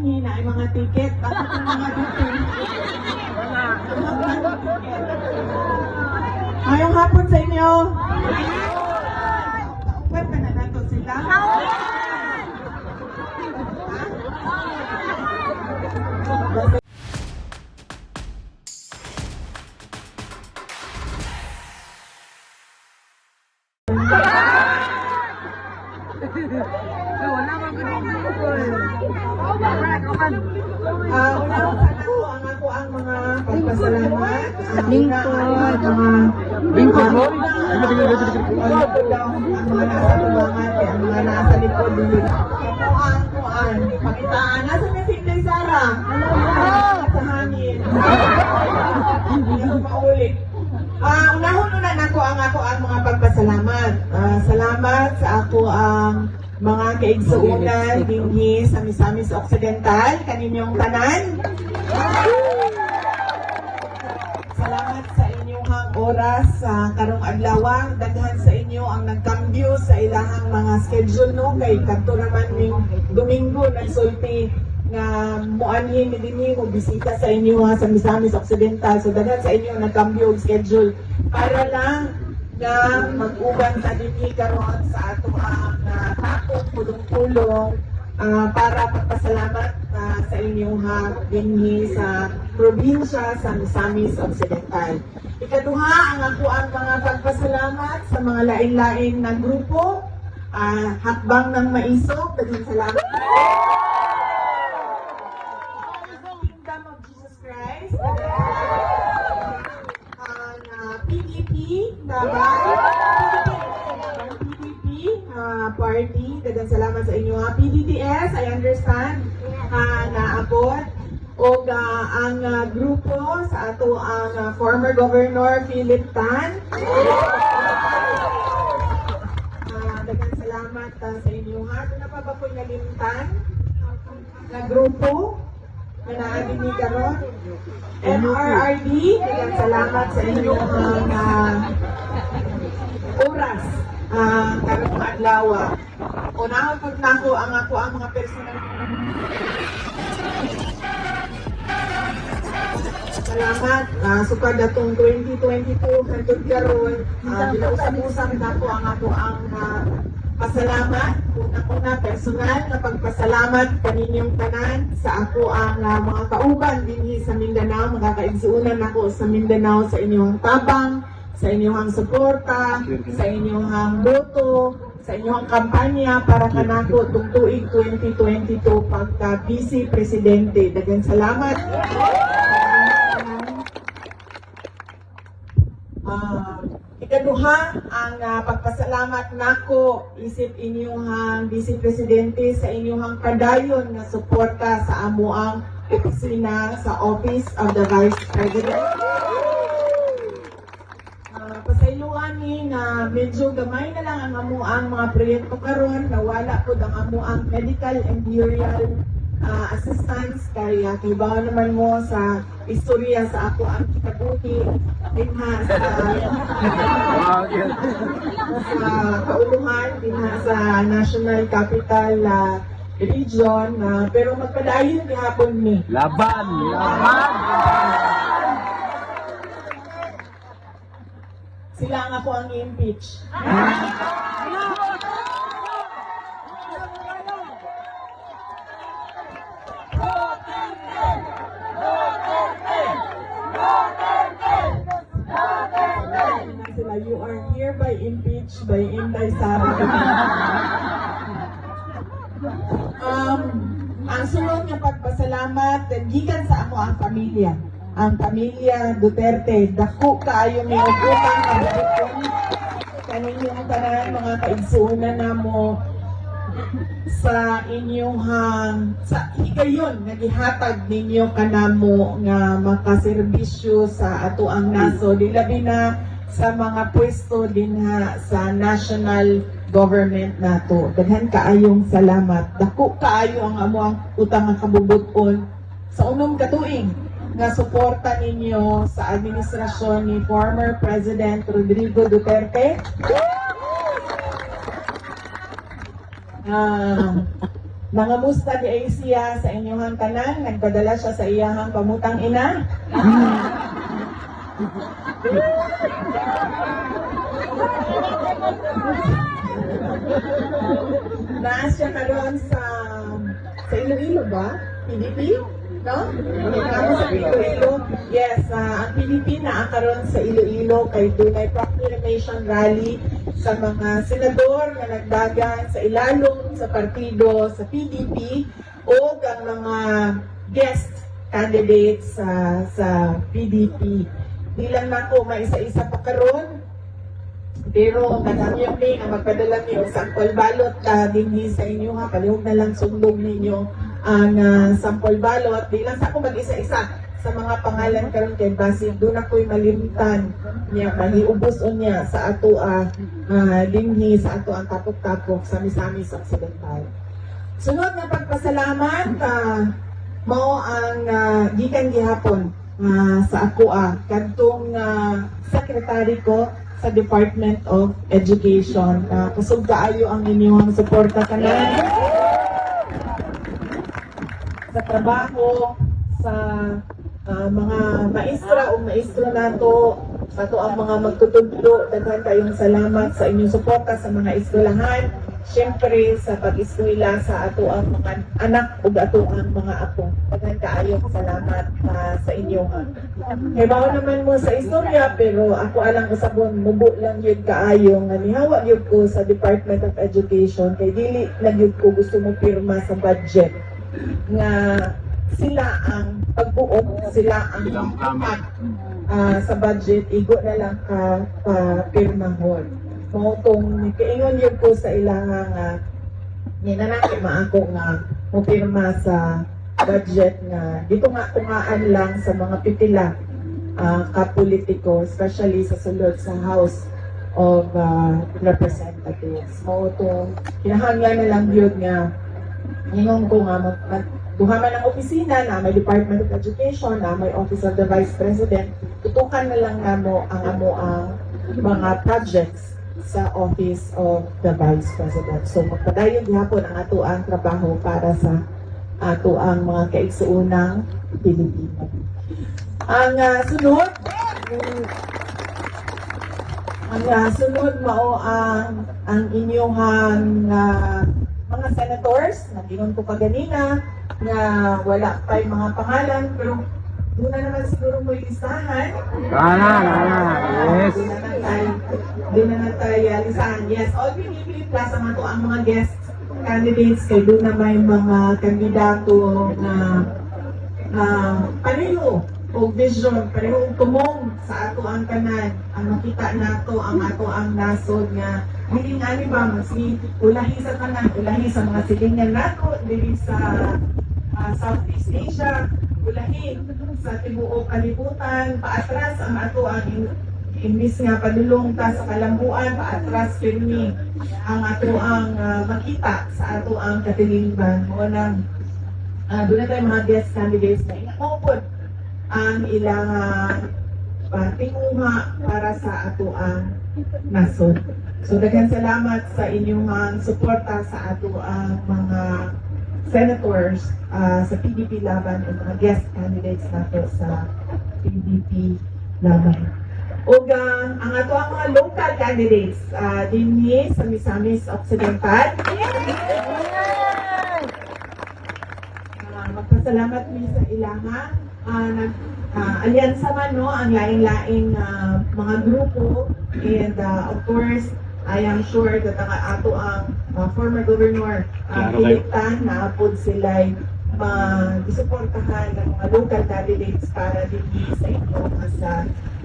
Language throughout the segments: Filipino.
din na ay mga ticket. Bakit ang mga ticket? Ngayong hapon sa inyo. Ba't ka na nato sila? Ang ako ang mga pagpasalamat. Lingkod. Lingkod mo? Ang mga nasa tubangan, ang mga nasa likod din. Kuan. Pakitaan. Nasa may Sinday Sara? Sa hangin. Hindi ako maulit. Unahon-una na ako ang mga pagpasalamat. Salamat sa ako ang mga kaigsuunan dinhi sa Misamis Occidental, kaninyong tanan. Salamat sa inyong oras sa karong adlaw. Daghan sa inyo ang nagkambyo sa ilahang mga schedule no kay kadto naman ning Domingo nagsulti nga muanhin ni dinhi mo bisita sa inyo sa Misamis Occidental. So daghan sa inyo nagkambyo og schedule para lang na mag-uban sa dinhi karon sa ato ang takot pulong-pulong para pagpasalamat sa inyong dinhi sa probinsya sa Misamis Occidental. Ikaduha ang ako ang mga pagpasalamat sa mga lain-lain na grupo, Hakbang ng Maisog, daghang salamat. Kingdom of Jesus Christ, PDP, party, daghang salamat sa inyo. PDTS, I understand, naabot. O ang grupo sa ato ang former Governor Philip Tan. Daghang salamat sa inyo. Doon na pa ba po nalimtan na grupo na naagin ni karon? MRRD, daghang salamat sa inyo oras karong adlaw. Unahon pag nako ang mga personal. Salamat. Sukad atong 2022 hangtod karon, ginausap-usap nako ang pasalamat. Una personal na pagpasalamat kaninyong tanan sa ako ang mga kauban dinhi sa Mindanao, mga kaigsuunan nako sa Mindanao sa inyong tabang, sa inyong suporta, sa inyong boto, sa inyong kampanya para kanako tung tuig 2022 pagka Vice Presidente. Daghang salamat. Ikaduha ang pagpasalamat nako isip inyong Vice Presidente sa inyong kadayon na suporta sa amo ang opisina sa Office of the Vice President. Pasayloan ni na medyo gamay na lang ang amo ang mga proyekto karon, nawala po ang amo ang medical and burial assistance kaya kibaw naman mo sa istorya sa ako ang kitabuhi dinha sa kauluhan dinha sa National Capital Region pero magpadayon gihapon ni laban sila nga po ang i-impeach. Sila, you are hereby impeached by Inday Sara. Ang sunod nga pagpasalamat gikan sa ako ang pamilya. Ang pamilya Duterte, dako kaayo may utang kabukon kaninyong tanan mga kaigsuunan namo sa inyong sa higayon nga gihatag ninyo kanamo nga makaserbisyo sa ato ang naso dilabi na sa mga pwesto dinha sa national government nato. Daghan kaayong salamat. Dako kaayo ang amo ang utang nga kabubuton sa unom ka tuig nga suporta ninyo sa administrasyon ni former President Rodrigo Duterte. Nangamusta di ay siya sa inyong tanan, nagpadala siya sa iyahang pamutang ina. Naas siya karon sa Iloilo ba? PDP? No? Kami sa Iloilo. Yes, ang PDP karon sa Iloilo kay dunay proclamation rally sa mga senador na nagdagan sa ilalong sa partido sa PDP o ang mga guest candidates sa PDP. Di lang nako maisa-isa pa karon. Pero kadamyan ni ang magpadala niyo sa sample ballot dinhi sa inyo ha, palihog na lang sundog ninyo ang sample ballot. Di lang sa ako mag-isa-isa sa mga pangalan karon kay Basin, doon ako'y malimtan niya, mahiubos niya sa ato dinhi sa ato ang tapok-tapok sa Misamis Occidental. Sunod na pagpasalamat mao ang gikan gihapon sa ako kadtong secretary ko sa Department of Education. Kusog kaayo ang inyong suporta kanan sa trabaho, sa mga maestra o maestro nato, sa ato ang mga magtutudlo. Daghan kayong salamat sa inyong suporta sa mga eskwelahan. Siyempre sa pag-eskwela sa ato ang mga anak o ato ang mga apo. Daghan kaayong salamat sa inyo. Hibaw naman mo sa istorya, pero ako alang usabon mubo lang yun kaayong nihawa yun ko sa Department of Education kay dili lang yun ko gusto mo pirma sa budget nga sila ang pagbuok, sila ang impact sa budget, igo na lang ka pirmahon. Mautong kaingon yun ko sa ilang ninanaki maako nga mupirma sa budget nga dito nga tungaan lang sa mga pitila kapolitiko, especially sa sulod sa House of Representatives. Mautong kinahanglan na lang yun nga ingon ko nga duhaman ng opisina na may Department of Education, na may Office of the Vice President, tutukan na lang namo ang mga projects sa Office of the Vice President. So magpadayon gihapon ang ato ang trabaho para sa ato ang mga kaigsuunang Pilipino. Ang sunod mao ang inyong mga senators, nagingon ko kaganina na wala pa yung mga pangalan, pero doon na naman siguro mo listahan. Yes. Doon na tayo listahan. Yes, all PDP plus ang ato ang mga guest candidates kay doon na may mga kandidato na pareho o vision, pareho tumong sa ato ang kanan. Ang makita nato ang ato ang nasod nga hindi nga ba si ulahi sa kanan, ulahi sa mga silingan nato dili sa Southeast Asia, ulahi sa tibuok kalibutan, paatras ang ato ang imbis nga padulong ta sa kalambuan, paatras pirmi ang ato ang makita sa ato ang katilingban. Mo nang doon na tayo mga guest candidates na inaupod ang ilang tinguha para sa ato ang nasod. So daghan salamat sa inyong suporta sa ato ang mga senators sa PDP laban o mga guest candidates nato sa PDP laban. O ang ato ang mga local candidates dinhi sa Misamis Occidental. Magpasalamat mi sa ilaha. Alyansa man no, ang laing-laing mga grupo, and of course I am sure that ang ato ang former governor Philip Tan na apod sila'y mag-suportahan ng mga local candidates para dinhi sa inyo sa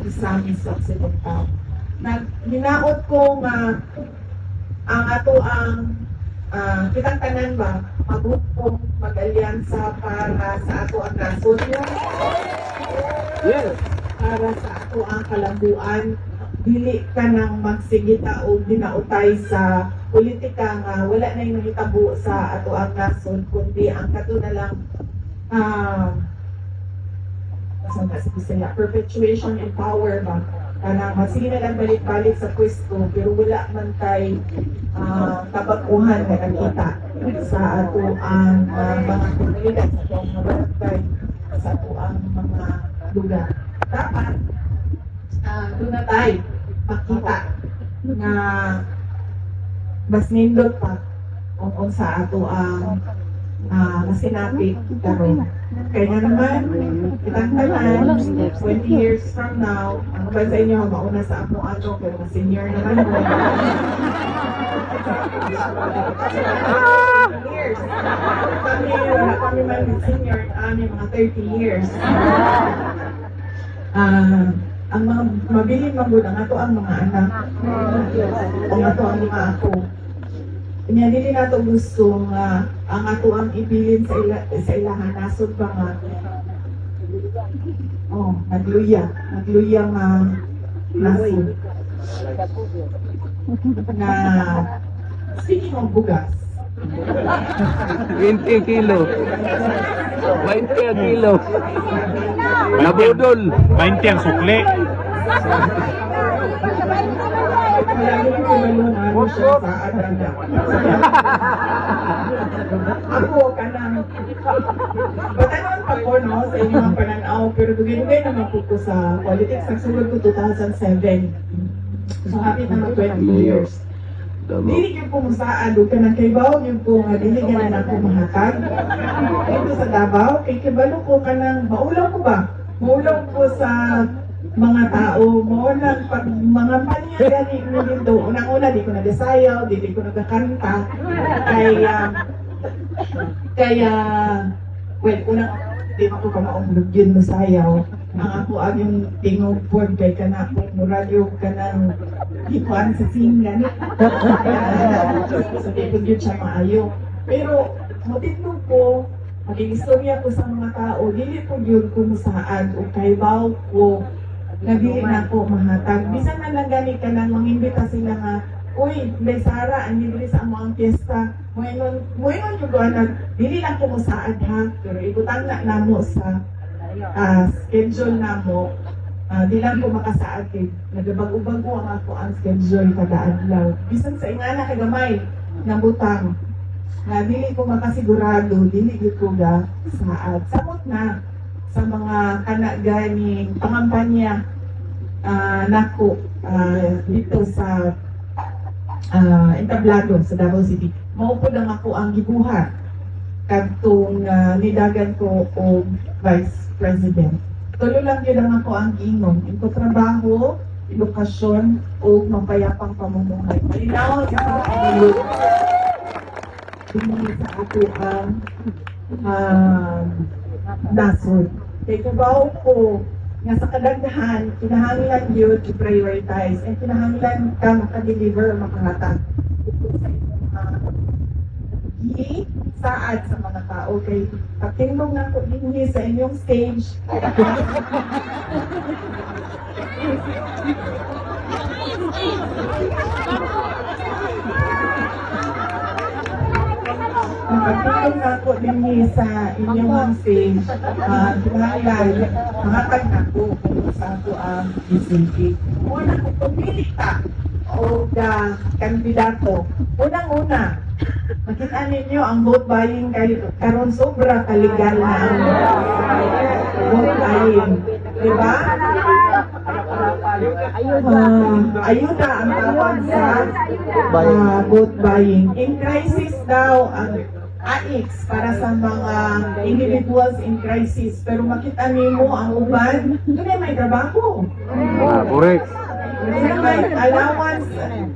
Misamis Occidental. Hinaot ko ang ato ang kitang tanan ba maghukom, mag-alyansa para sa ato ang nasod. Yes. Para sa ato ang kalambuan, dili ka nang magsigita o ginautay sa politika nga wala na yung hitabo sa ato ang nasod, kundi ang kato na lang sila perpetuation in power ba, kanang sige na lang balik-balik sa pwesto pero wala man tay kabakuhan na nakita sa ato ang mga komunidad, sa ato ang mga barangay, sa ato ang mga lugar. Dapat doon na tayo makita na mas nindot pa kung sa ato ang masinapit karon. Kaya nga naman, kitang tanan, 20 years from now, ang ba sa inyo, mauna sa ako pero mas senior naman mo. Years. Kami man senior, mga 30 years. Ang mga mabiling magod ang ato ang mga anak, ang ato ang mga ako. Kanya dili nato gusto nga ang ato ang ibilin sa ilahan nasod ba nga nagluya nga nasod na speaking of bugas 20 kilo. 20 ang kilo. Nabudol. 20 ang sukli. Malami ko ano siya sa adanda. Ako ka nang patanon pa ko no sa inyong pananaw pero dugay-dugay naman po sa politics. Nagsulod ko 2007. So happy na 20 years. Dili yung po musaan, doon ka ng Kaybaw, yung po nga dili ka na ako mahatag. Ito sa Davao, kay Kibalo ko ka ng, maulaw ko ba? Maulaw ko sa mga tao, maulang pag mga panya gani mo dito. Unang-una, di ko nagasayaw, di ko nagkakanta. Well, unang, di ko ka maumlog yun masayaw. Ang ako ang yung tingog po kay kanapong muralyo ka ng hikuan sa singan. So, di ko yun siya maayo. Pero, matindog ko, maging istorya ko sa mga tao, dili po yun kung saan o kaybaw ko, na dili na ko mahatag. Bisan na lang gani ka nang mangimbita sila nga, uy, may Sara, ang dili sa among piyesta. Moingon yung doon dili lang ko musaad ha, pero ibutang na namo sa schedule namo. Di lang ko makasaad kay nagabag-ubag ko ang ako ang schedule kada adlaw. Bisan sa ingana kagamay na butang na dili ko makasigurado, dili gid ko ga saad. Samot na sa mga kanaganing pangampanya nako dito sa entablado sa Davao City. Maupo lang ako ang gibuhat kadtong nidagan ko o Vice President. Tulo lang yun lang ako ang ingon. Ito trabaho, edukasyon, o mapayapang pamumuhay. Malinaw sa pagkakalot. Hindi sa ato ang nasod. Kaya kubaw ko nga sa kadagdahan, kinahanglan yun i-prioritize and kinahanglan ka makadeliver makahatag. Saad sa mga tao kay patingnog na ko dinhi sa inyong stage. Patingnog na ko dinhi sa inyong stage. Kinahanglan makatag na ko kung sa ato ang SNP. Una ko pumili ka o kandidato. Unang-una, makita ninyo ang vote buying karon sobra kaligal na ang vote buying. Diba? Ayuda ang tawag sa vote buying. In crisis daw ang AIX para sa mga individuals in crisis. Pero makita nimo ang uban, doon may trabaho. Correct. May allowance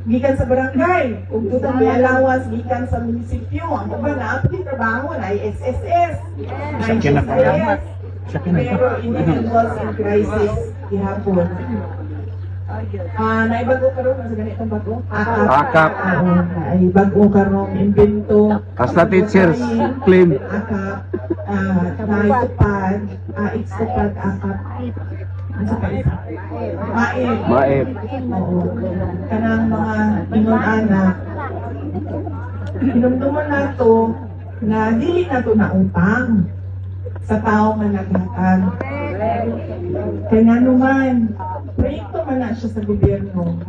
gikan sa barangay, ug tutang may allowance gikan sa munisipyo. Ang uban na apil trabaho na SSS, na SSS, pero individuals in crisis gihapon. Naibago karon sa ganitong bago? Akap. Ay bago karon imbento. Hasta teachers claim. Akap. Naitupad. Itupad akap. Maip. Oo. Kanang mga ingon-anak. Hinumduman na to na dili na to na utang sa tao nga naghatag. Kaya nga naman, proyekto man na siya sa gobyerno.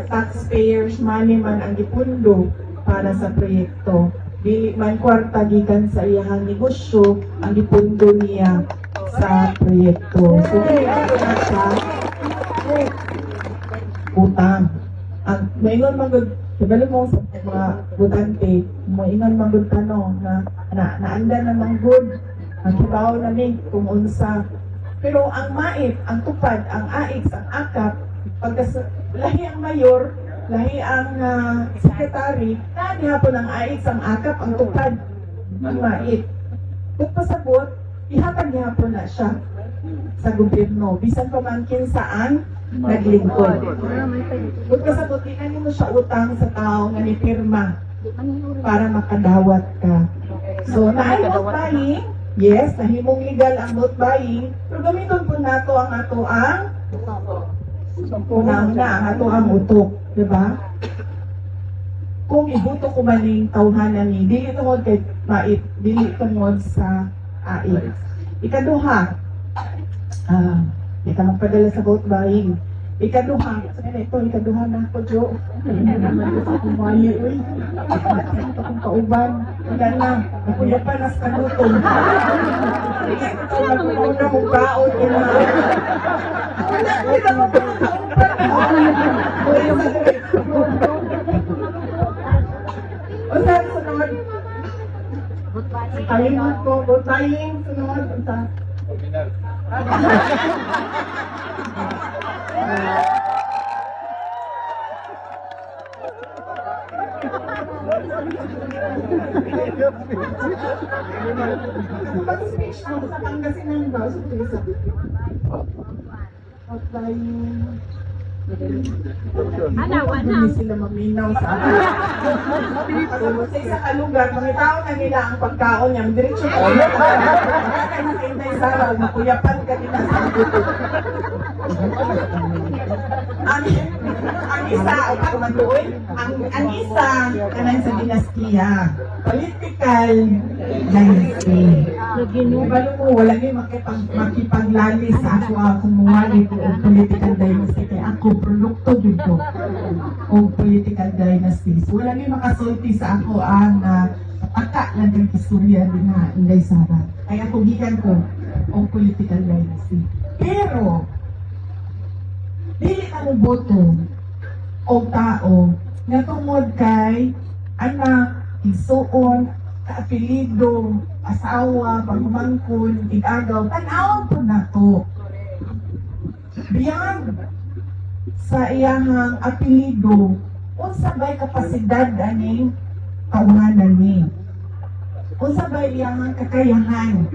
Taxpayers money man ang gipundo para sa proyekto. dili man kwarta gikan sa iyang negosyo ang gipundo niya sa proyekto. So dili na siya utang. Ang maingon magud kabalo mo sa mga butante, maingon magud tanong na naanda na mang good ang kibaw na ni kung unsa. Pero ang MAIP, ang tupad, ang AIX, ang AKAP, lahi ang mayor, lahi ang sekretary, lahi hapon ang AIX, ang AKAP, ang tupad, ang MAIP. Kung pasabot, ihatag hapon na siya sa gobyerno. Bisan pamangkin saan, naglingkod. Kung pasabot, di na mo siya utang sa tao nga ni pirma para makadawat ka. So, naayot buying, yes, nahimong legal ang vote buying, pero gamiton po nato ang ato ang unang ang ato ang utok, di ba? Kung ibuto ko maning tawhanan ni, dili tungod kay MAIP, dili tungod sa AIX. Ikaduha, di ka magpadala sa vote buying. Ikaduha, ikaduha na ako, Jo. Naman ko sa kumayo, uy. Ito kong kauban. Wala na, nakuya pa nas kanutong. Ito na mong kaon. Wala, kita mo pa ng kauban. O saan sunod? Kalimot ko, vote buying, sunod. Mag-speech mo sa Pangasinan ba? Hindi sila maminaw sa akin. Sa isang lugar, mga tao na nila ang pagkaon niya. Diretso ka nila. Kaya nakintay sa araw, makuyapan ka nila sa buto. Ang isa, ang isa, kanan sa dinastiya. Political dynasty. Ibalo mo, wala niyo makipaglalis sa ako kumuwali ko o political dynasty. Kaya ako, produkto dito o political dynasty. So, wala niyo makasulti sa ako ang taka lang kang istorya din na Inday Sara. Kaya tugigan ko o political dynasty. Pero, dili ka mo boto o tao nga tungod kay anak, isuon, kaapelido, asawa, pagmangkon, igagaw, tanawag po na to. Biyang sa iyahang apelido, unsa ba'y kapasidad aning kauhanan ni? Unsa ba'y iyahang kakayahan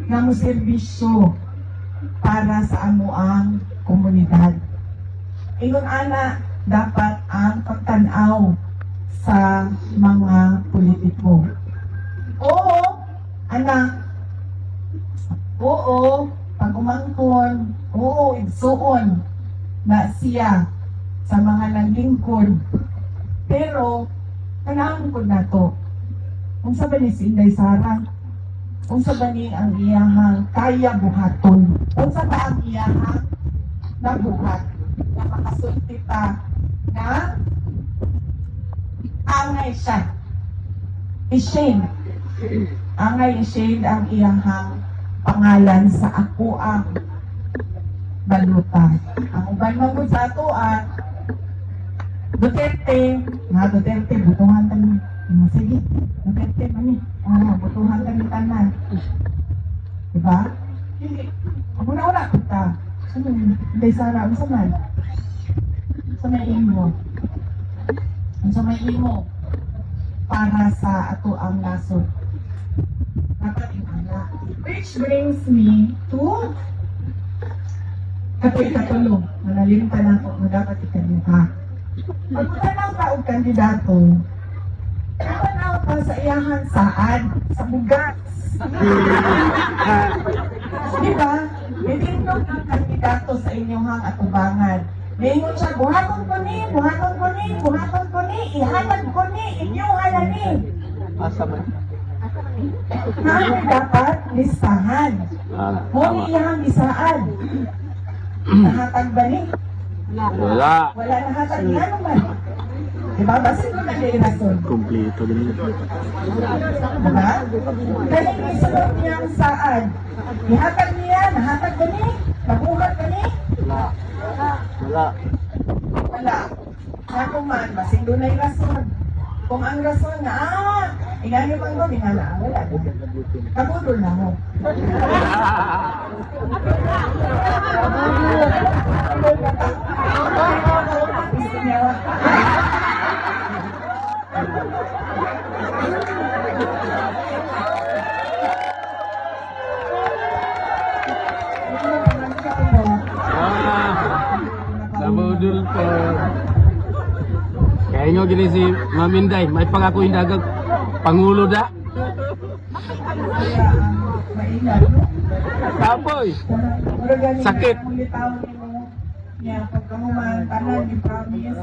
na mo serbisyo para sa amuang komunidad? Ingon ana, dapat ang pagtanaw sa mga politiko. Oo, anak. Oo, pag-umangkon. Oo, igsuon na siya sa mga naglingkod. Pero, tanawin ko na to. Kung sa ba ni si Inday Sara? Kung sa ba ni ang iyahang kaya buhaton? Kung sa ba ang iyahang nabuhat? Na makasulti pa na angay siya. I-shade. Angay i-shade ang iyahang pangalan sa ako ang baluta. Ang uban mo sa ato Duterte. Duterte, butuhan tayo. Sige, Duterte mani. Butuhan tayo tanan. Diba? Hindi. Una-una kita. Ano yun? Inday Sara, ano saman? Sa may imo. Sa may imo. Para sa ato ang nasod. Dapat yung anak. Which brings me to katulong. Manalimtan ako na dapat ikaluha. Pag tanaw ka og kandidato, tanaw ka sa iyahan saan? Sa bugas. Diba? Itindog ang kandidato sa inyong atubangan. Ngayon siya, buhaton ko ni, buhaton ko ni, buhaton ko ni, ihanag ko ni, inyong halani. Asa man? Namin dapat listahan. Muli iyang lisaan. Nahatag ba ni? Wala. Wala nahatag ni ano man. Diba? Basin ko na yung rason. Kompleto din. Diba? Dahil isunod niyang saan? Ihatag niya, nahatag gani? Mabuhat gani? Wala. Wala. Ako man, basin doon na yung rason. Kung ang rason na, ingani man ko, wala. Kabudol na mo. Gusto niya, Nabudol po. Kaya nyo gini si Maminday, may pangako yung dagang Pangulo da. maingat. Tapoy. Sakit. Niya, pagkamuman, tanan, ni promise.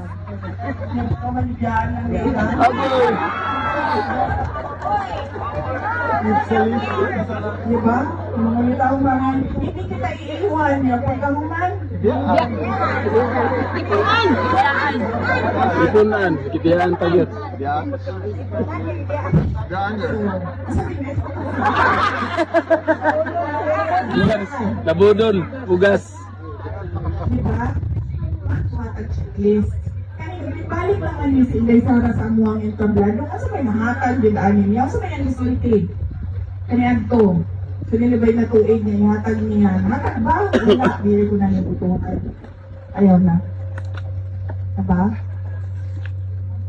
Niya, pagkamandiyan, ang ilang. Agoy. Diba? Mga taong mga, hindi kita iiwan niya, pagkamuman. Ipunan, kibiyaan tayo. Nabudol, ugas. Diba? Matag checklist. Kaya balik naman ni Sinday Sara sa amuang entablado. Kasi may mahakal din anin niya. Kasi may ang isulti. Kaya to. So nilibay na tuig niya. Ihatag niya. Hatag ba? Wala. Bili ko na yung butukan. Ayaw na. Diba?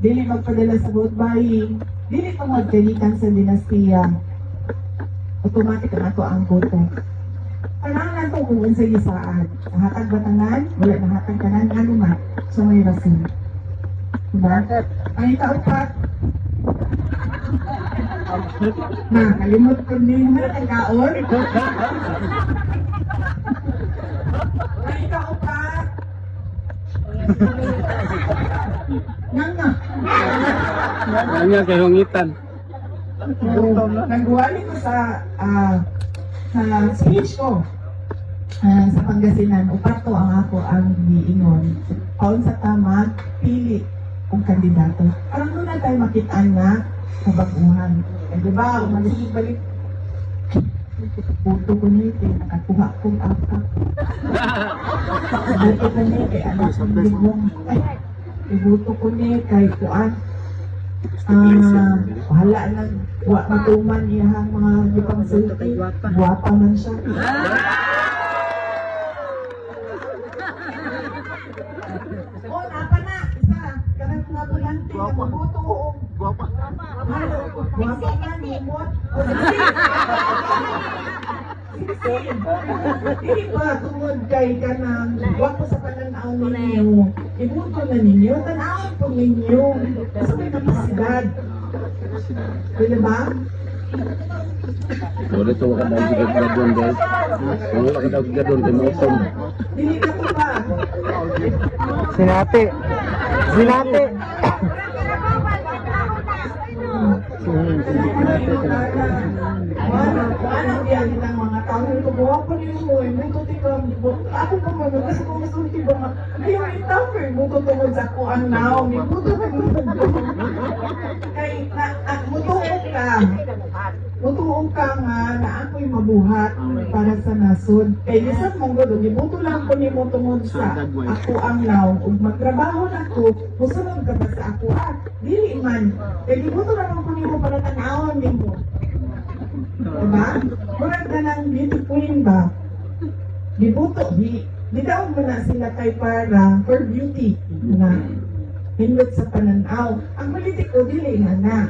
Dili magpadala sa vote buying. Dili pang magkalitan sa dinastiya. Automatic na to ang boto. Kailangan to kung sa isaad. Nahatag ba tanan? Wala nahatag tanan. Ano nga? So may rason. Diba? Ay, kaupat. Na, kalimot ko niyo naman ang kaon. Ay, kaupat. Nga. Kanya kay Hongitan. Nagwali ko sa speech ko sa Pangasinan. Upato ang ako ang giingon. Kaon sa tama, pili kung kandidato. Parang doon na tayo makitaan na kabaguhan. Eh, di ba, umalis balik. Puto ko nito, nakakuha kong apak. Buto ko nito, kay anak ng ligong. Ay, ibuto ko nito, kay kuan. Wala lang, matuman iyang mga gipang sulti. Guwapa man siya. Oh, napa na, isa. Karang mga bulante, nagbuto. Guwapa man, limot. Hindi ba, tungod kay ka ng guwapo sa pananaw ninyo. Ibuto na ninyo, tanawin po ninyo. Kasi may kapasidad. Pwede ba? Wala ito wala daw gadon guys. Wala ka daw gadon kay Mosom. Dili ka po ba? Sinati. Ano yan ng mga tao ko buwa ko niyo mo may tutikam ako pa mo kasi kung masulti ba ayaw itaw kay mo tungod sa ko ang naong ni buto ka kay mutuong ka nga na ako'y mabuhat para sa nasod kay lisod mong godo gibuto lang ko nimo tungod sa ako ang naong ug magtrabaho na ko musunod ka ba sa ako dili man kay gibuto lang ko nimo para tanawon nimo. Diba? Murag ka ng beauty queen ba? Dibuto, di daw mo na sila kay para for beauty. Na hindot sa pananaw. Ang politiko, dili na.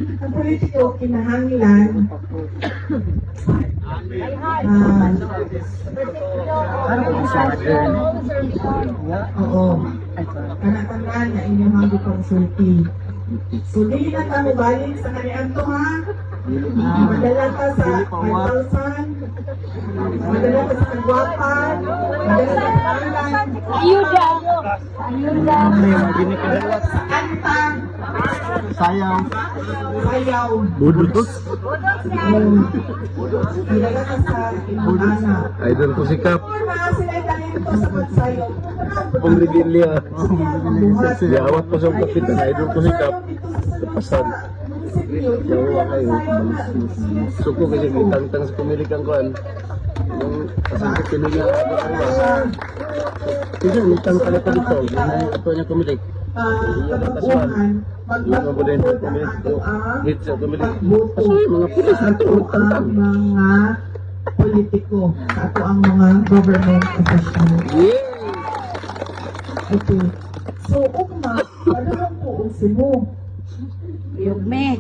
Ang politiko, kinahanglan oo. Kanatandaan na inyong mga konsulti. So, di na kami balik sa kanilang to ha. Madala ka sa 5,000. Madala ka sa kagwapan. Madala ka sa alan. Ayuda. Ayuda. Madala ka sa kanta. Sayaw. Sayaw. Budus. Madala ka sa imong anak. Idol ko si Kap. Kung na sila talento sa pagsayaw, Pong Regilia. buhat. Siyawat ko sa kapitan. Idol ko si Kap. Pasan. Yawa kayo. Suko kasi may tangtang sa pumilikan ko. Yung kasang pinili ako kayo. Kasi may tangtang pa dito. Yung ito niya kumilik. Kabaguhan, magbagpupod ang ato ang Hit sa kumilik. pagboto Kasi mga pulis na ito. sa ang mga politiko, sa ato ang mga government officials. Yeah! Okay. So, ugma, padulong po ang Cebu. Yugme.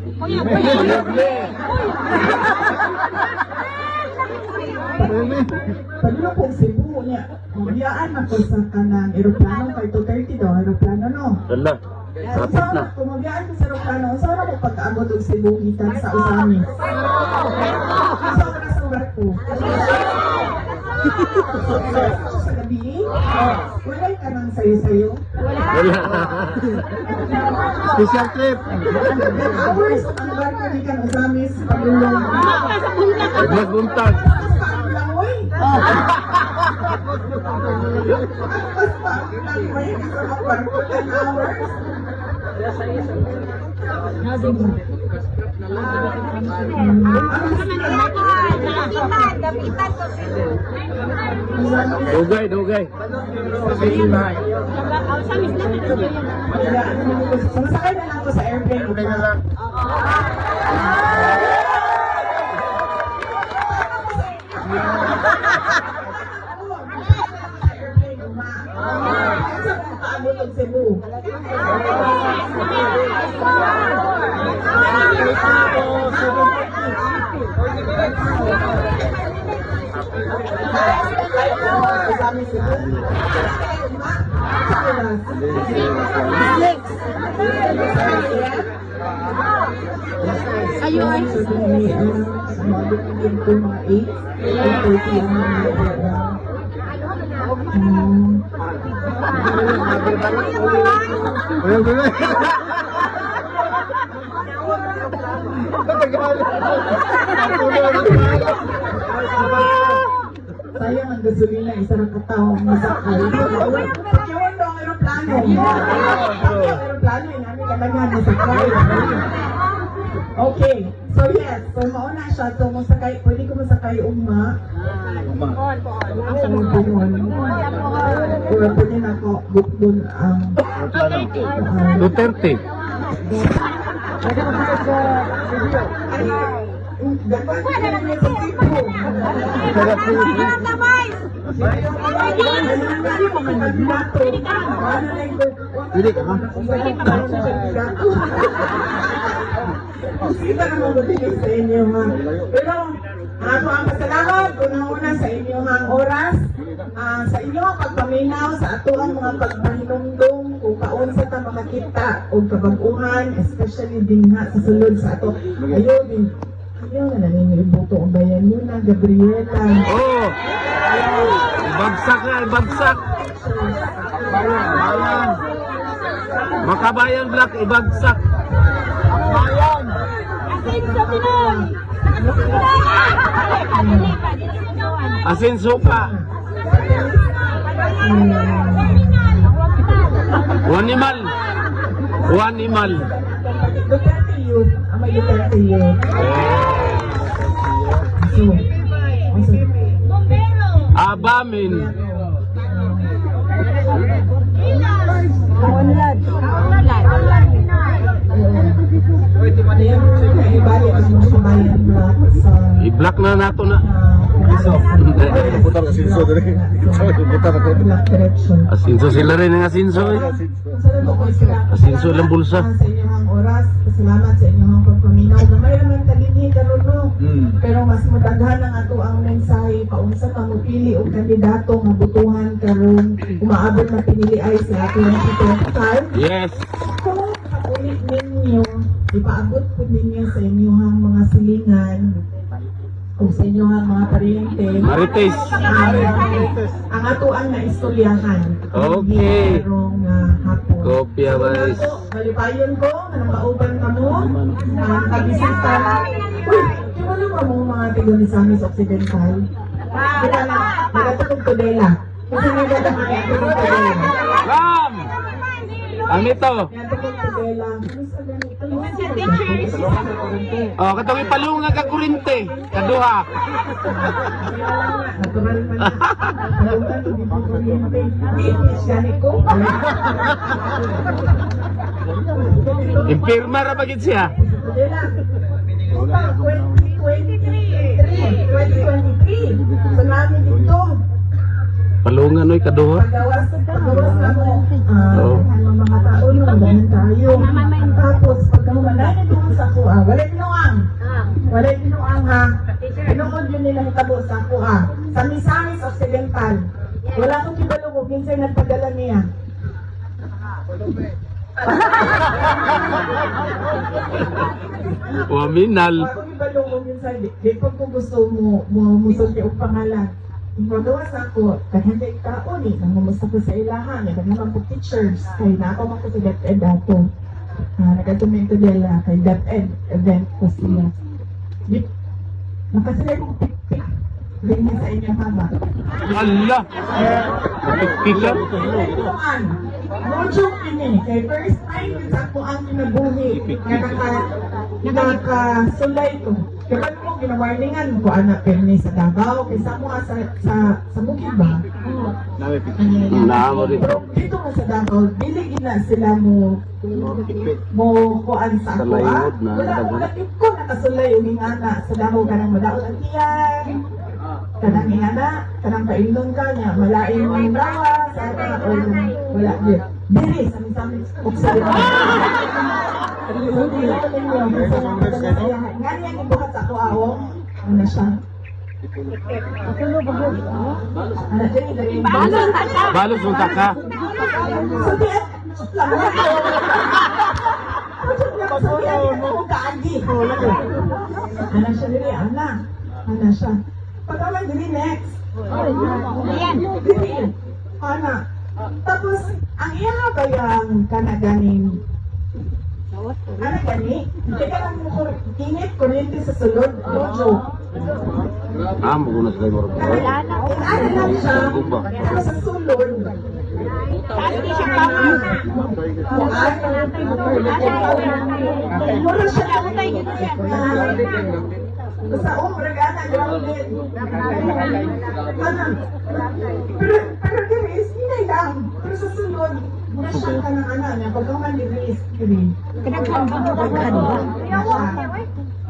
Padulong po ang Cebu niya. Mabiyaan na po sa kanang aeroplano, kay 2:30 daw, aeroplano no. Wala. Kapit na. Kung mabiyaan ko sa aeroplano, saan ako pagkaabot og Cebu gitan sa Usami? Sa oras ang barko. Sa gabi, wala ka nang sayo-sayo. Wala. Special trip. Hours ang barko ni kan Usami sa pagulong. Nagbuntag. Paano lang, oy? Mas paano lang, oy? Sa barko 10 hours. Dugay, dugay. Sumasakay na lang ako sa airplane. Dugay na lang. Paabot ang Cebu. Kasama Cebu. Ayun. Wala, wala. Sayang ang gasolina, isa ng katao ang masakay. Pakiwan daw ang aeroplano. Aeroplano, namin kailangan masakay. Okay, so yes, so mauna siya, so masakay, pwede ko masakay umma. Ang buwan. Kaya pwede na ako bukbun ang... 230. Pwede ka ba? Kita na mabutigay sa inyo ha. Pero ako ang pasalamat una-una sa inyong oras, sa inyong pagpaminaw sa ato ang mga pagpahinumdum kung kaunsa ta makakita o kabaguhan, especially din nga sa sulod sa ato. Ayaw na naninibuto ang bayan mo na, Gabriela. Oh! Ibagsak na, ibagsak. Bayan. Makabayan Black, ibagsak. Bayan. Asenso pa. Wanimal. Wanimal. Duterte yun. Ama Duterte yun. So, Abamin. Unlad. ibalik ang mga kabayan black sa I-block na nato na. Putar kasi so dali. Putar ako. black direction. Asinso sila rin ang asinso eh. Asinso lang bulsa. Sa inyong oras, salamat sa inyong pagpaminaw. Gamay naman talinhi karon no. Pero mas madaghan ang ato ang mensahe paunsa ka mopili og kandidato nga butuhan karon umaabot na pinili ay sa ato 2025. Yes. Kung kauli ninyo, ipaabot po ninyo sa inyong mga silingan o sa inyong mga pariente. Marites. Ang ato ang naistoryahan. Okay. Karong hapon. Kopya, guys. Malipayon ko, anong mauban ka mo, ang kabisita. Uy, di ba naman mo mga Tigonisamis Occidental? Di ba na, nagatulog ko dela. Kasi nagatulog ko dela. Ram! Ano ito? Nagatulog ko dela. Ano sa ganito? Oh, katong ipalunga ka kurente. Kaduha. Natural man na. Nautan ko dito kuryente. Iisyanik ko. Impirma ra bagid siya. Dela. 2023. So namin dito. Palungan oy kaduha. Pagawas na mo. Oo. Ang mga tao nung ganun tayo. Tapos pagkahumanan ito sa kuha. Walay binuang. Walay binuang ha. Pinukod yun nila hitabo sa kuha. Sa Misamis Occidental. Wala akong kibalungog. Minsan nagpadala niya. Waminal. Ako ibalungog minsan. Di pa ko gusto mo musulti og pangalan. Magawa sa ako, kahit kay tao ni, nang mamusta ko sa ilahan, naman po teachers, kay na ako ko sa DepEd dato. Nagatumento nila kay DepEd event ko sila. Nakasilay kong pik-pik. Ganyan sa inyong haba. Allah. Pika. Ituan, no joke ini. Kay first time yun sa ako ang kinabuhi. Nakasulay ko. Kaya mo, ginawarningan ko anak perni sa Davao. Kaysa mo sa bukid ba? Naamo dito. Pero dito nga sa Davao, dili gina sila mo kuan sa ako. Salayod na, Wala ko nakasulay yung ingana sa Davao ka ng madaot ang tiyan. Kanang ingana, kanang paindong ka niya, malain mo yung dawa, sa o wala yun. Dili, sami-sami, uksa rin. Nga niya gibuhat sa ako awong, ano siya? Ano siya, dali. Balos mo ka. Sabi at, ano siya dili, ano siya? Pagkawan dili next. Dili, ano? Tapos, ang iya ba yung kanaganin? Ano gani? Hindi ka lang mo init, kuryente sa sulod, no joke. Amo ko na sila mo. Ano lang siya, pero sa sulod. Mura siya sa umbragana, grounded. Pero diris, hindi lang. Pero sa sunod, mura siya ka ng anak niya. Pagka man diris, diris.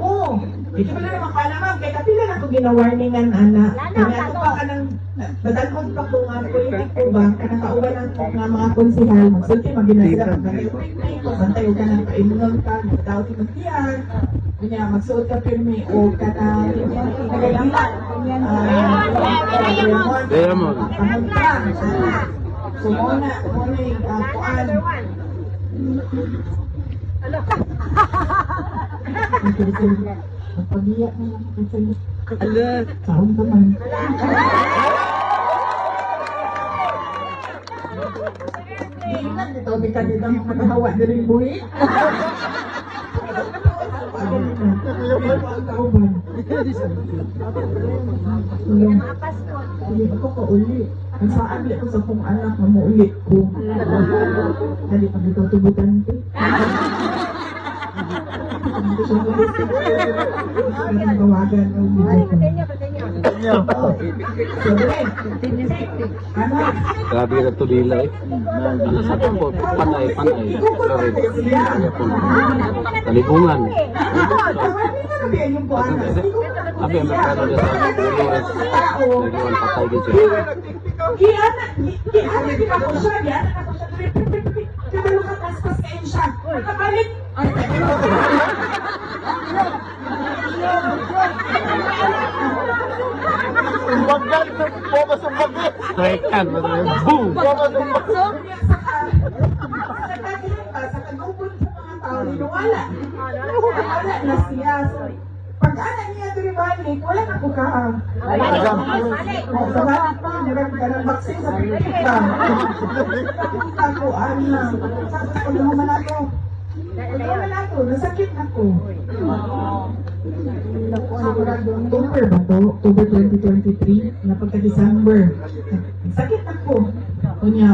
Oo. Ito ba na naman kalaman, kaya kapila na ito ginawarningan, anak. Kaya ito pa ka ng, madalmod pa ko nga, politik ko ba, kaya nakauban ang nga mga konsihal, magsulti, maginasila, bantay ka ng kainunan ka, nagtawag ka ng tiyan, kanya magsuot ka pirmi, o ka na, nagagila, Kaya mo. pamunta, so muna yung kuan. Pag-iyak na lang kasi sahong naman. Tingnan dito, may kanina makahawa na rin buhi. Hindi ako kauli. Ang saan ako sa kong anak na maulit ko. Dali pag ito tubutan ko. Gawagan ng video ko. Ano? Grabe ka to dila eh. Sa po, panay. Loren. Kaya po. Talibungan. Abi ang merkado niya sa Loren. Nagawang patay din siya. Giana din ako siya. Giana ako siya. Kabalo ka paspas kayo siya. Nakabalik. Strike kan. Boom! Sa kagubon sa mga tao, Wala na siya. So, pag anak niya duribalik, wala na ko ka. Sa balik pa, marami ka ng vaccine sa pipita. Ako, anak. Tapos pag naman ako. Nasakit ako. October ba to? October 2023, na pagka-December. Sakit ako. Kunya,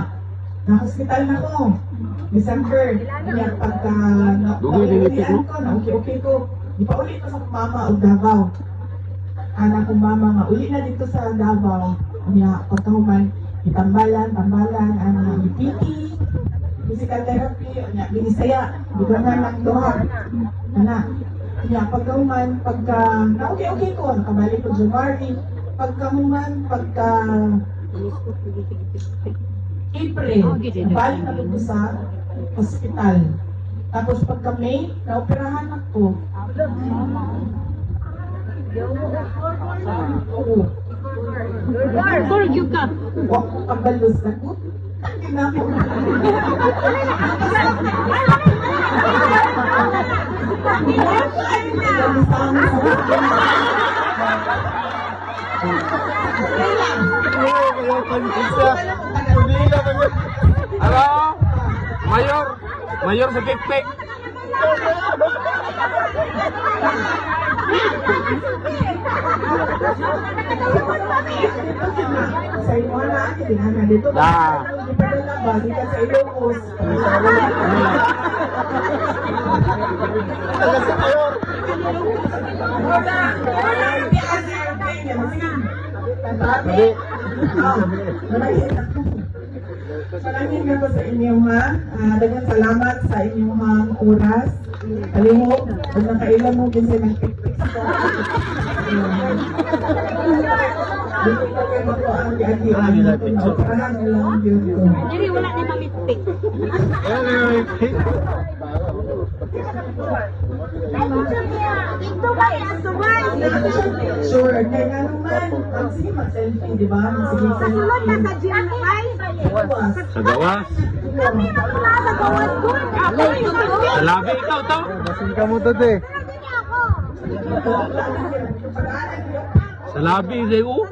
na-hospital na ko. December. Kunya, pagka na-ulian ko, na-okay ko. Di pa ulit ko sa mama o Davao. Anak kong mama nga, uli na dito sa Davao. Kunya, pagkahuman, itambalan, anak, ipiti, physical therapy, kunya, binisaya, bigangan ng doha. Anak, kunya, pagkahuman, pagka, na-okay ko, nakabalik ko January. Pagkahuman, pagka, April, balik na dito sa hospital. Tapos pagka May, naoperahan ako. Oo. Kurgyo ka. Huwag ko kabalos na ko. Hindi na ako. Hello? Mayor sa Pik-Pik. Sa iyo na, hindi na dito. Hindi pa na balik ka sa Ilocos. Maraming nga po sa inyo ha. Dagang salamat sa inyong oras. Kalihok, kung nakailan mo kasi nag-pik-pik sa dito pa kayo ako ang di-adi-adi ko na operahan na lang yun ko. Diri wala ni mamitpik. Ito ba yan? Sure, kaya nga naman, sige mag-selfie, di ba? Sige selfie. Sa gawas. Sa labi ikaw to. Basin ka mo to, te. Sa labi, Zeo.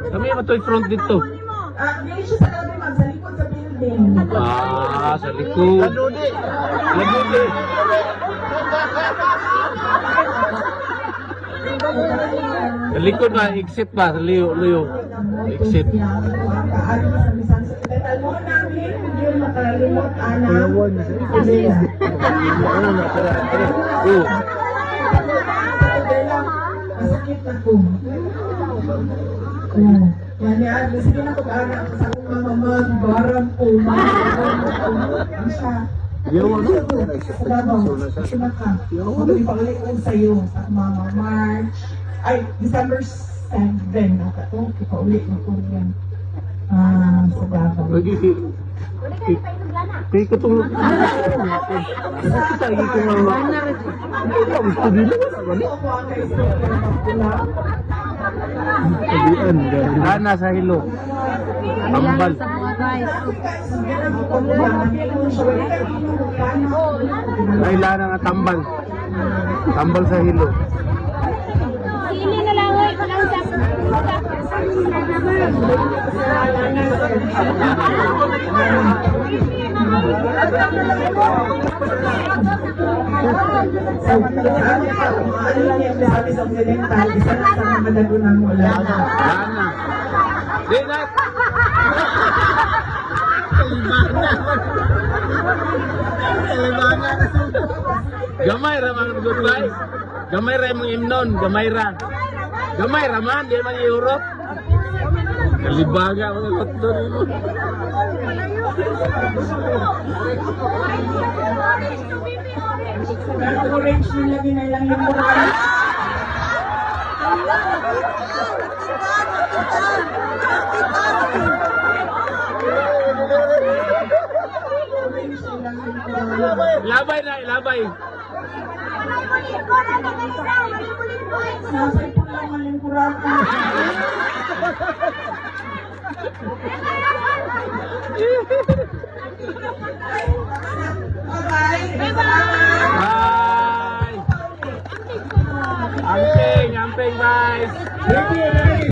Kami matoy front dito. Hindi siya sa labi, sa likod sa building. Sa likod. Ladudi. Sa likod na, exit ba? Sa liyo. Exit. Masakit ako. Yan yan. Sige na pag-anak sa akong mga mama, baram po. Ano siya? Salamat. Kasi na ka. Hindi pa ulit ko sa'yo sa mga March. Ay, December 7. Nakatong, ipaulit na po yan. Sa Davao. Kaya ko itong... Nakita ko mga... Gusto nila. Lana sa hilo. Tambal. Ay, lana nga tambal. Tambal sa hilo. Sili na lang ay walang sa. Lana. Dinat! Gamay ra mga goodbye. Gamay ra mong imnon, gamay ra. Gamay ra man, di man Europe. Kalibaga mga kotdo nimo. Orange nila ginailang yung mura. Labay na, labay. Nasa ipon lang malingkurata. Bye-bye. Bye. Thank you.